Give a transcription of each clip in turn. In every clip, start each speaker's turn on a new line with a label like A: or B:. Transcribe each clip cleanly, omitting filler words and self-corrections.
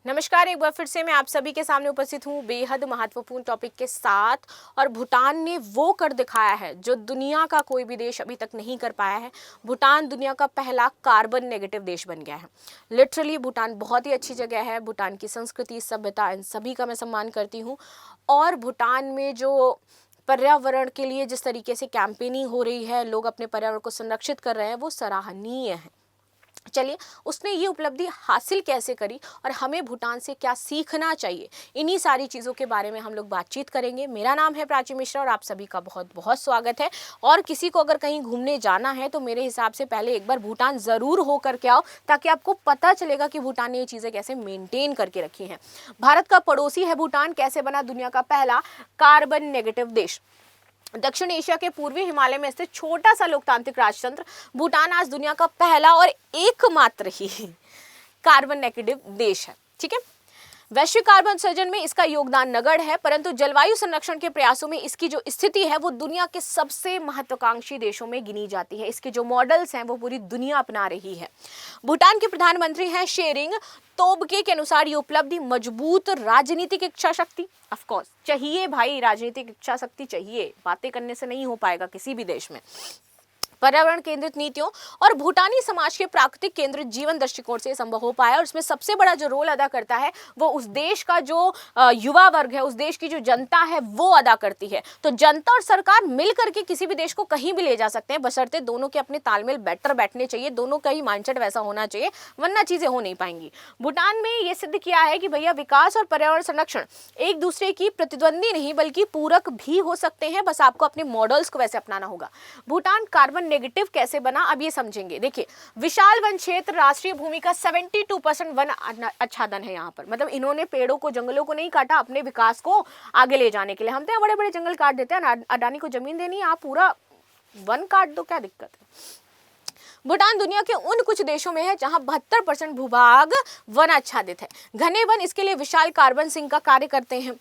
A: नमस्कार, एक बार फिर से मैं आप सभी के सामने उपस्थित हूँ बेहद महत्वपूर्ण टॉपिक के साथ। और भूटान ने वो कर दिखाया है जो दुनिया का कोई भी देश अभी तक नहीं कर पाया है। भूटान दुनिया का पहला कार्बन नेगेटिव देश बन गया है। लिटरली भूटान बहुत ही अच्छी जगह है। भूटान की संस्कृति, सभ्यता, इन सभी का मैं सम्मान करती हूँ। और भूटान में जो पर्यावरण के लिए जिस तरीके से कैंपेनिंग हो रही है, लोग अपने पर्यावरण को संरक्षित कर रहे हैं, वो सराहनीय है। चलिए, उसने ये उपलब्धि हासिल कैसे करी और हमें भूटान से क्या सीखना चाहिए, इन्हीं सारी चीज़ों के बारे में हम लोग बातचीत करेंगे। मेरा नाम है प्राची मिश्रा और आप सभी का बहुत बहुत स्वागत है। और किसी को अगर कहीं घूमने जाना है तो मेरे हिसाब से पहले एक बार भूटान ज़रूर हो करके आओ, ताकि आपको पता चलेगा कि भूटान ने ये चीज़ें कैसे मेनटेन करके रखी हैं। भारत का पड़ोसी है भूटान, कैसे बना दुनिया का पहला कार्बन नेगेटिव देश। दक्षिण एशिया के पूर्वी हिमालय में स्थित छोटा सा लोकतांत्रिक राजतंत्र भूटान आज दुनिया का पहला और एकमात्र ही कार्बन नेगेटिव देश है। ठीक है, वैश्विक कार्बन उत्सर्जन में इसका योगदान नगण्य है, परंतु जलवायु संरक्षण के प्रयासों में इसकी जो स्थिति है वो दुनिया के सबसे महत्वाकांक्षी देशों में गिनी जाती है। इसके जो मॉडल्स हैं वो पूरी दुनिया अपना रही है। भूटान के प्रधानमंत्री हैं शेरिंग तोब्गे के अनुसार ये उपलब्धि मजबूत राजनीतिक इच्छा शक्ति, ऑफ कोर्स चाहिए भाई, राजनीतिक इच्छा शक्ति चाहिए, बातें करने से नहीं हो पाएगा किसी भी देश में, पर्यावरण केंद्रित नीतियों और भूटानी समाज के प्राकृतिक केंद्रित जीवन दृष्टिकोण से संभव हो पाया। और इसमें सबसे बड़ा जो रोल अदा करता है वो उस देश का जो युवा वर्ग है, उस देश की जो जनता है वो अदा करती है। तो जनता और सरकार मिल करके किसी भी देश को कहीं भी ले जा सकते हैं, बशर्ते दोनों के अपने तालमेल बेटर बैठने चाहिए, दोनों का ही माइंडसेट वैसा होना चाहिए, वरना चीजें हो नहीं पाएंगी। भूटान में ये सिद्ध किया है कि भैया विकास और पर्यावरण संरक्षण एक दूसरे की प्रतिद्वंदी नहीं बल्कि पूरक भी हो सकते हैं, बस आपको अपने मॉडल्स को वैसे अपनाना होगा। भूटान कार्बन नेगेटिव कैसे बना, अब ये समझेंगे। देखिए, विशाल वन क्षेत्र, राष्ट्रीय भूमि का 72% वन आच्छादन है यहाँ पर। मतलब इन्होंने पेड़ों को, जंगलों को नहीं काटा अपने विकास को आगे ले जाने के लिए। हम तो बड़े बड़े जंगल काट देते हैं, अडानी को जमीन देनी है, आप पूरा वन काट दो, क्या दिक्कत है। भूटान दुनिया के उन कुछ देशों में है जहां 72% भूभाग वन आच्छादित है। घने वन इसके लिए विशाल कार्बन सिंक का कार्य करते हैं।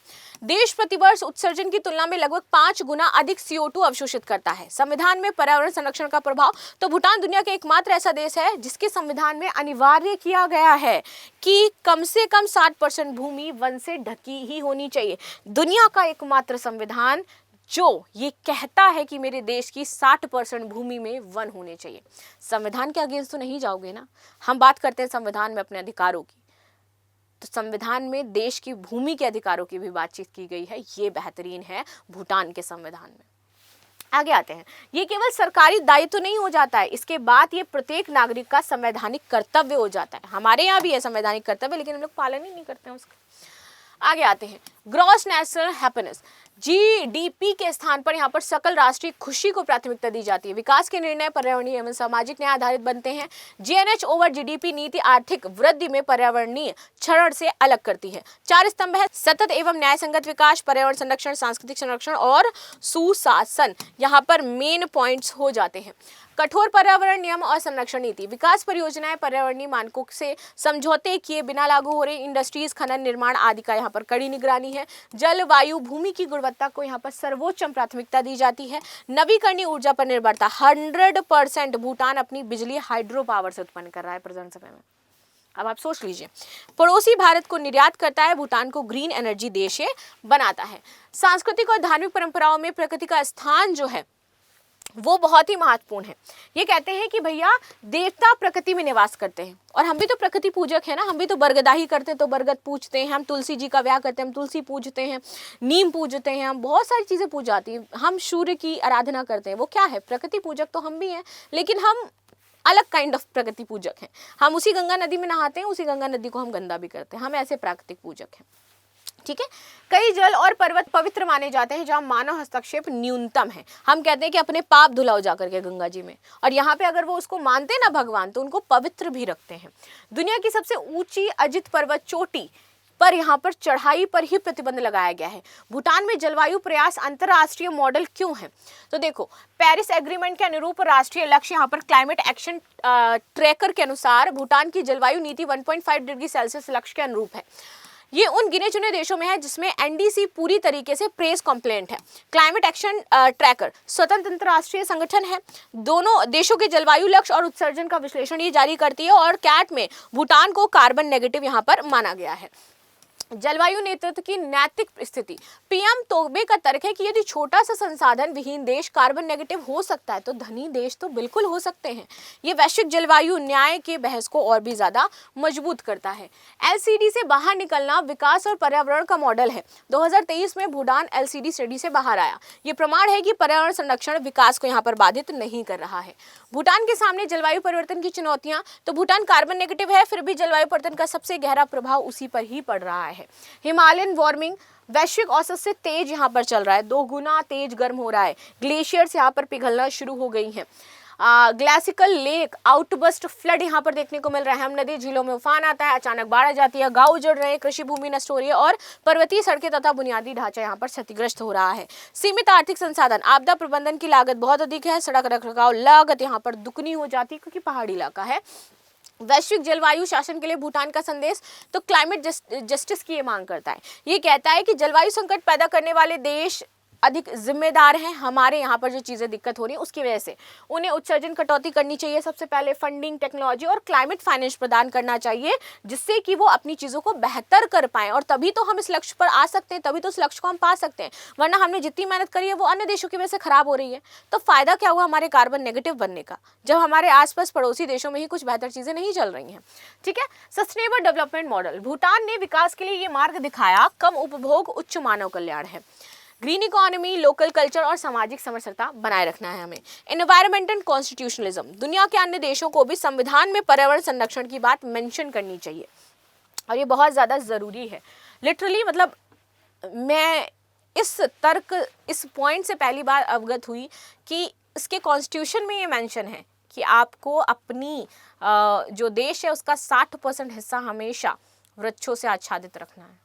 A: देश प्रतिवर्ष उत्सर्जन की तुलना में लगभग 5 गुना अधिक CO2 अवशोषित करता है। संविधान में पर्यावरण संरक्षण का प्रभाव, तो भूटान दुनिया का एकमात्र ऐसा देश है जिसके संविधान में अनिवार्य किया गया है कि कम से कम 60% भूमि वन से ढकी ही होनी चाहिए। दुनिया का एकमात्र संविधान जो ये कहता है कि मेरे देश की 60% भूमि में वन होने चाहिए। संविधान के अगेंस्ट तो नहीं जाओगे ना। हम बात करते हैं संविधान में अपने अधिकारों की, तो संविधान में देश की भूमि के अधिकारों की भी बातचीत की गई है। ये बेहतरीन है भूटान के संविधान में। आगे आते हैं, ये केवल सरकारी दायित्व नहीं हो जाता है, इसके बाद ये प्रत्येक नागरिक का संवैधानिक कर्तव्य हो जाता है। हमारे यहाँ भी है संवैधानिक कर्तव्य, लेकिन हम लोग पालन ही नहीं करते हैं उसका। आगे आते हैं, ग्रॉस नेशनल हैप्पीनेस, GDP के स्थान पर यहाँ पर सकल राष्ट्रीय खुशी को प्राथमिकता दी जाती है। विकास के निर्णय पर्यावरणीय एवं सामाजिक न्याय आधारित बनते हैं। GNH ओवर GDP नीति आर्थिक वृद्धि में पर्यावरणीय क्षरण से अलग करती है। 4 स्तंभ है, सतत एवं न्याय संगत विकास, पर्यावरण संरक्षण, सांस्कृतिक संरक्षण और सुशासन, यहाँ पर मेन पॉइंट्स हो जाते हैं। कठोर पर्यावरण नियम और संरक्षण नीति, विकास परियोजनाएं पर्यावरणीय मानकों से समझौते किए बिना लागू हो रही, इंडस्ट्रीज, खनन, निर्माण आदि का यहाँ पर कड़ी निगरानी है। जलवायु, भूमि की गुणवत्ता को यहाँ पर सर्वोच्च प्राथमिकता दी जाती है। नवीकरणीय ऊर्जा पर निर्भरता, 100% भूटान अपनी बिजली हाइड्रो पावर से उत्पन्न कर रहा है प्रेजेंट समय में। अब आप सोच लीजिए, पड़ोसी भारत को निर्यात करता है, भूटान को ग्रीन एनर्जी देश बनाता है। सांस्कृतिक और धार्मिक परंपराओं में प्रकृति का स्थान जो है वो बहुत ही महत्वपूर्ण है। ये कहते हैं कि भैया देवता प्रकृति में निवास करते हैं, और हम भी तो प्रकृति पूजक है ना। हम भी तो बरगदाही करते हैं तो बरगद पूजते हैं, हम तुलसी जी का ब्याह करते हैं हम तुलसी पूजते हैं, नीम पूजते हैं, हम बहुत सारी चीज़ें पूज जाती हैं। हम सूर्य की आराधना करते हैं, वो क्या है, प्रकृति पूजक तो हम भी हैं, लेकिन हम अलग काइंड ऑफ प्रकृति पूजक हैं। हम उसी गंगा नदी में नहाते हैं, उसी गंगा नदी को हम गंदा भी करते हैं, हम ऐसे प्राकृतिक पूजक हैं। ठीक है, कई जल और पर्वत पवित्र माने जाते हैं जहां मानव हस्तक्षेप न्यूनतम है। हम कहते हैं कि अपने पाप धुलाओ जाकर के गंगा जी में, और यहाँ पे अगर वो उसको मानते हैं ना भगवान, तो उनको पवित्र भी रखते हैं। दुनिया की सबसे ऊंची अजित पर्वत चोटी पर यहाँ पर चढ़ाई पर ही प्रतिबंध लगाया गया है। भूटान में जलवायु प्रयास अंतरराष्ट्रीय मॉडल क्यों है, तो देखो, पेरिस एग्रीमेंट के अनुरूप राष्ट्रीय लक्ष्य, यहाँ पर क्लाइमेट एक्शन ट्रैकर के अनुसार भूटान की जलवायु नीति 1.5 डिग्री सेल्सियस लक्ष्य के अनुरूप है। ये उन गिने चुने देशों में है जिसमें एनडीसी पूरी तरीके से प्रेस कॉम्प्लेंट है। क्लाइमेट एक्शन ट्रैकर स्वतंत्र अंतरराष्ट्रीय संगठन है, दोनों देशों के जलवायु लक्ष्य और उत्सर्जन का विश्लेषण ये जारी करती है और कैट में भूटान को कार्बन नेगेटिव यहाँ पर माना गया है। जलवायु नेतृत्व की नैतिक स्थिति, पीएम तोबे का तर्क है कि यदि छोटा सा संसाधन विहीन देश कार्बन नेगेटिव हो सकता है तो धनी देश तो बिल्कुल हो सकते हैं। ये वैश्विक जलवायु न्याय के बहस को और भी ज्यादा मजबूत करता है। एलसीडी से बाहर निकलना विकास और पर्यावरण का मॉडल है। 2023 में भूटान एलसीडी स्टडी से बाहर आया। ये प्रमाण है कि पर्यावरण संरक्षण विकास को यहाँ पर बाधित नहीं कर रहा है। भूटान के सामने जलवायु परिवर्तन की चुनौतियां, तो भूटान कार्बन नेगेटिव है, फिर भी जलवायु परिवर्तन का सबसे गहरा प्रभाव उसी पर ही पड़ रहा है। हिमालयन वार्मिंग वैश्विक औसत से तेज यहाँ पर चल रहा है, 2 गुना तेज गर्म हो रहा है। ग्लेशियर्स यहाँ पर पिघलना शुरू हो गई हैं। ग्लासिकल लेक आउटबस्ट फ्लड यहाँ पर देखने को मिल रहा है। हम नदी झीलों में उफान आता है, अचानक बाढ़ आ जाती है, गांव उजड़ रहे हैं, कृषि भूमि नष्ट हो रही है और पर्वतीय सड़कें तथा बुनियादी ढांचा यहाँ पर क्षतिग्रस्त हो रहा है। सीमित आर्थिक संसाधन, आपदा प्रबंधन की लागत बहुत अधिक है, सड़क रखरखाव लागत यहाँ पर दुगनी हो जाती है क्योंकि पहाड़ी इलाका है। वैश्विक जलवायु शासन के लिए भूटान का संदेश, तो क्लाइमेट जस्टिस की ये मांग करता है। ये कहता है कि जलवायु संकट पैदा करने वाले देश अधिक जिम्मेदार हैं। हमारे यहाँ पर जो चीज़ें दिक्कत हो रही है उसकी वजह से उन्हें उत्सर्जन कटौती करनी चाहिए। सबसे पहले फंडिंग, टेक्नोलॉजी और क्लाइमेट फाइनेंस प्रदान करना चाहिए जिससे कि वो अपनी चीज़ों को बेहतर कर पाएं और तभी तो हम इस लक्ष्य पर आ सकते हैं, तभी तो इस लक्ष्य को हम पा सकते हैं। वरना हमने जितनी मेहनत करी है वो अन्य देशों की वजह से खराब हो रही है, तो फायदा क्या हुआ हमारे कार्बन नेगेटिव बनने का, जब हमारे आसपास पड़ोसी देशों में ही कुछ बेहतर चीज़ें नहीं चल रही हैं। ठीक है। सस्टेनेबल डेवलपमेंट मॉडल, भूटान ने विकास के लिए ये मार्ग दिखाया, कम उपभोग उच्च मानव कल्याण है। ग्रीन इकोनॉमी, लोकल कल्चर और सामाजिक समरसता बनाए रखना है हमें। एनवायरमेंटल कॉन्स्टिट्यूशनलिज्म, दुनिया के अन्य देशों को भी संविधान में पर्यावरण संरक्षण की बात मेंशन करनी चाहिए और ये बहुत ज़्यादा ज़रूरी है। लिटरली मतलब मैं इस पॉइंट से पहली बार अवगत हुई कि इसके कॉन्स्टिट्यूशन में ये मेंशन है कि आपको अपनी जो देश है उसका 60% हिस्सा हमेशा वृक्षों से आच्छादित रखना है।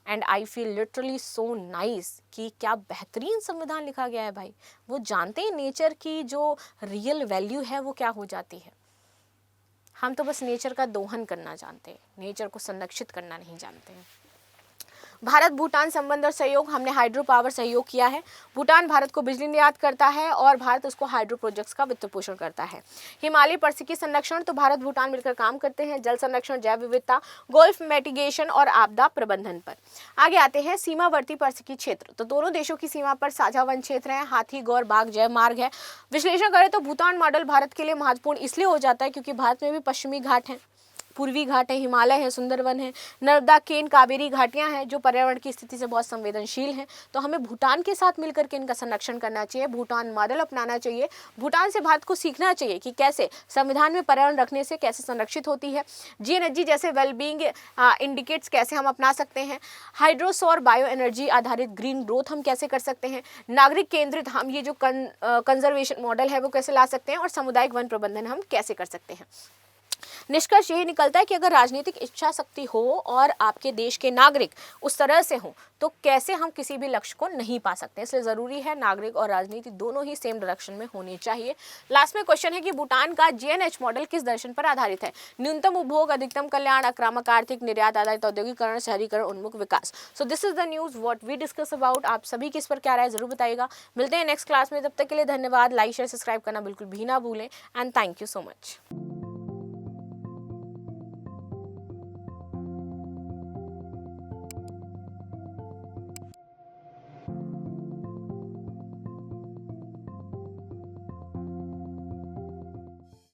A: And I feel literally so nice कि क्या बेहतरीन संविधान लिखा गया है भाई। वो जानते हैं नेचर की जो रियल वैल्यू है वो क्या हो जाती है। हम तो बस नेचर का दोहन करना जानते हैं, नेचर को संरक्षित करना नहीं जानते हैं। भारत भूटान संबंध और सहयोग, हमने हाइड्रो पावर सहयोग किया है। भूटान भारत को बिजली निर्यात करता है और भारत उसको हाइड्रो प्रोजेक्ट्स का वित्त पोषण करता है। हिमालय परिस्थिति संरक्षण, तो भारत भूटान मिलकर काम करते हैं जल संरक्षण, जैव विविधता, गोल्फ मिटिगेशन और आपदा प्रबंधन पर। आगे आते हैं सीमावर्ती परिस्थिति क्षेत्र, तो दोनों देशों की सीमा पर साझा वन क्षेत्र है, हाथी, गौर, बाघ, जैव मार्ग है। विश्लेषण करें तो भूटान मॉडल भारत के लिए महत्वपूर्ण इसलिए हो जाता है क्योंकि भारत में भी पश्चिमी घाट हैं, पूर्वी घाट है, हिमालय है, सुंदरवन है, नर्मदा, केन, कावेरी घाटियां हैं जो पर्यावरण की स्थिति से बहुत संवेदनशील हैं। तो हमें भूटान के साथ मिलकर के इनका संरक्षण करना चाहिए, भूटान मॉडल अपनाना चाहिए। भूटान से भारत को सीखना चाहिए कि कैसे संविधान में पर्यावरण रखने से कैसे संरक्षित होती है। जीएनएचजी जैसे वेलबींग इंडिकेट्स कैसे हम अपना सकते हैं। हाइड्रो सौर बायो एनर्जी आधारित ग्रीन ग्रोथ हम कैसे कर सकते हैं। नागरिक केंद्रित हम ये जो कंजर्वेशन मॉडल है वो कैसे ला सकते हैं और सामुदायिक वन प्रबंधन हम कैसे कर सकते हैं। निष्कर्ष यही निकलता है कि अगर राजनीतिक इच्छा शक्ति हो और आपके देश के नागरिक उस तरह से हों तो कैसे हम किसी भी लक्ष्य को नहीं पा सकते। इसलिए ज़रूरी है नागरिक और राजनीति दोनों ही सेम डायरेक्शन में होनी चाहिए। लास्ट में क्वेश्चन है कि भूटान का जीएनएच मॉडल किस दर्शन पर आधारित है। न्यूनतम उपभोग, अधिकतम कल्याण, आक्रामक आर्थिक, निर्यात आधारित औद्योगिकरण, शहरीकरण उन्मुख विकास। So this is the news what we discuss about. आप सभी की इस पर क्या राय जरूर बताइएगा। मिलते हैं नेक्स्ट क्लास में, तब तक के लिए धन्यवाद। लाइक शेयर सब्सक्राइब करना बिल्कुल भी ना भूलें and thank you so much.